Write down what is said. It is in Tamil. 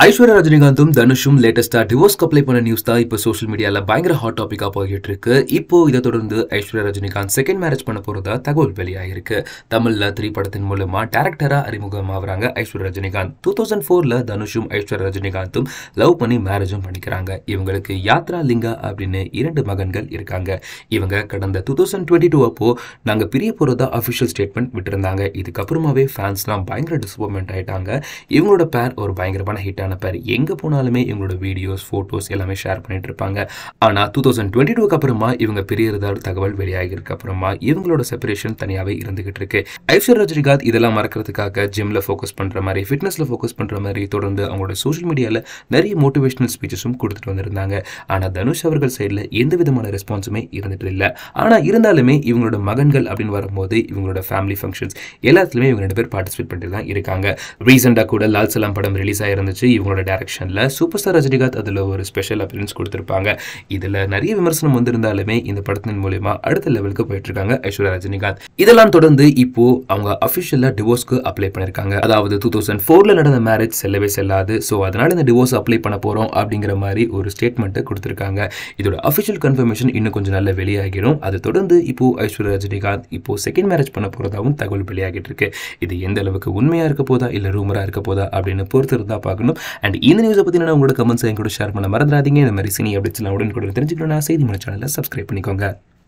ஐஸ்வர்யா ரஜினிகாந்தும் தனுஷும் லேட்டஸ்டா டிவோர்ஸ்க்கு அப்ளை பண்ண நியூஸ் தான் இப்போ சோஷியல் மீடியால பயங்கர ஹாட் டாபிக்கா போயிட்டு இருக்கு. இப்போ இதை தொடர்ந்து ஐஸ்வர்யா ரஜினிகாந்த் செகண்ட் மேரேஜ் பண்ண போறதா தகவல் வெளியாகிருக்கு. தமிழ்ல 3 படத்தின் மூலமா டேரக்டரா அறிமுகமாகறாங்க ஐஸ்வர்யா ரஜினிகாந்த். 2004ல தனுஷும் ஐஸ்வர்யா ரஜினிகாந்தும் லவ் பண்ணி மேரேஜும் பண்ணிக்கிறாங்க. இவங்களுக்கு யாத்ரா லிங்கா அப்படின்னு 2 மகன்கள் இருக்காங்க. இவங்க கடந்த 2022 அப்போ நாங்க பிரிய போறதா அபிஷியல் ஸ்டேட்மெண்ட் விட்டிருந்தாங்க. இதுக்கப்புறமாவே ஃபேன்ஸ்லாம் பயங்கர டிசப்பாயின்மெண்ட் ஆயிட்டாங்க. இவங்களோட பேர் ஒரு பயங்கரமான ஹிட் பேர். எங்க போனாலுமே இவங்களோட வீடியோஸ் போட்டோஸ் எல்லாமே ஷேர் பண்ணிட்டு இருப்பாங்க. ஆனா 2022க்கு அப்புறமா இவங்க பிரியறதா தகவல் வெளியாகி இருக்கு. அப்புறமா இவங்களோட செப்பரேஷன் தனியாவே இருந்துகிட்டு இருக்கு. ஐஸ்வர்யா ரஜினிகாந்த் இதெல்லாம் மறக்கிறதுக்காக ஜிம்ல ஃபோக்கஸ் பண்ற மாதிரி, ஃபிட்னஸ்ல ஃபோக்கஸ் பண்ற மாதிரி தொடர்ந்து அவங்களோட சோஷியல் மீடியால நிறைய மோட்டிவேஷனல் ஸ்பீச்சஸும் கொடுத்துட்டு வந்திருந்தாங்க. ஆனா தனுஷ் அவர்கள் சைட்ல எந்த விதமான ரெஸ்பான்ஸுமே இருந்துட்டு இல்ல. ஆனா இருந்தாலுமே இவங்களோட மகன்கள் அப்படின்னு வரும்போது இவங்களோட ஃபேமிலி ஃபங்க்ஷன்ஸ் எல்லாத்துலயுமே இவங்க 2 பேர் பார்ட்டிசிபேட் பண்ணிட்டு தான் இருக்காங்க. ரீசெண்டா கூட லால் சலாம் படம் ரிலீஸ் ஆயிருந்துச்சு. இவங்களோட டைரக்ஷன்ல சூப்பர் ஸ்டார் ரஜினிகாந்த் அதுல ஒரு ஸ்பெஷல் அப்பியரன்ஸ் கொடுத்திருப்பாங்க. இதுல நிறைய விமர்சனம் வந்திருந்தாலுமே இந்த படத்தின் மூலமா அடுத்த லெவலுக்கு போயிட்டு இருக்காங்க ஐஸ்வர்யா ரஜினிகாந்த். இதெல்லாம் தொடர்ந்து இப்போ அவங்க அபிஷியலா டிவோர்ஸ்க்கு அப்ளை பண்ணிருக்காங்க. அதாவது 2004ல நடந்த மேரேஜ் செல்லவே செல்லாது, சோ அதனால இந்த டிவோர்ஸ் அப்ளை பண்ண போறோம் அப்படிங்கிற மாதிரி ஒரு ஸ்டேட்மெண்ட் கொடுத்திருக்காங்க. இதோட அபிஷியல் கன்ஃபர்மேஷன் இன்னும் கொஞ்சம் நல்ல வெளியாகிடும். அதை தொடர்ந்து இப்போ ஐஸ்வர்யா ரஜினிகாந்த் இப்போ செகண்ட் மேரேஜ் பண்ண போறதாவும் தகவல் வெளியாகிட்டு இருக்கு. இது எந்த அளவுக்கு உண்மையா இருக்க போதா இல்ல ரூமரா இருக்க போதா அப்படின்னு பொறுத்து இருந்தா பார்க்கணும். அண்ட் இந்த நியூஸை பத்தி உங்களோட கமெண்ட்ஸ் என் கூட ஷேர் பண்ண மறந்துடாதீங்க. இந்த மாதிரி சினி அப்டேட்ஸ்லாம் உடனுக்குடன் தெரிஞ்சுக்கணும்னா செய்தி மணி சேனலை சப்ஸ்கிரைப் பண்ணிக்கோங்க.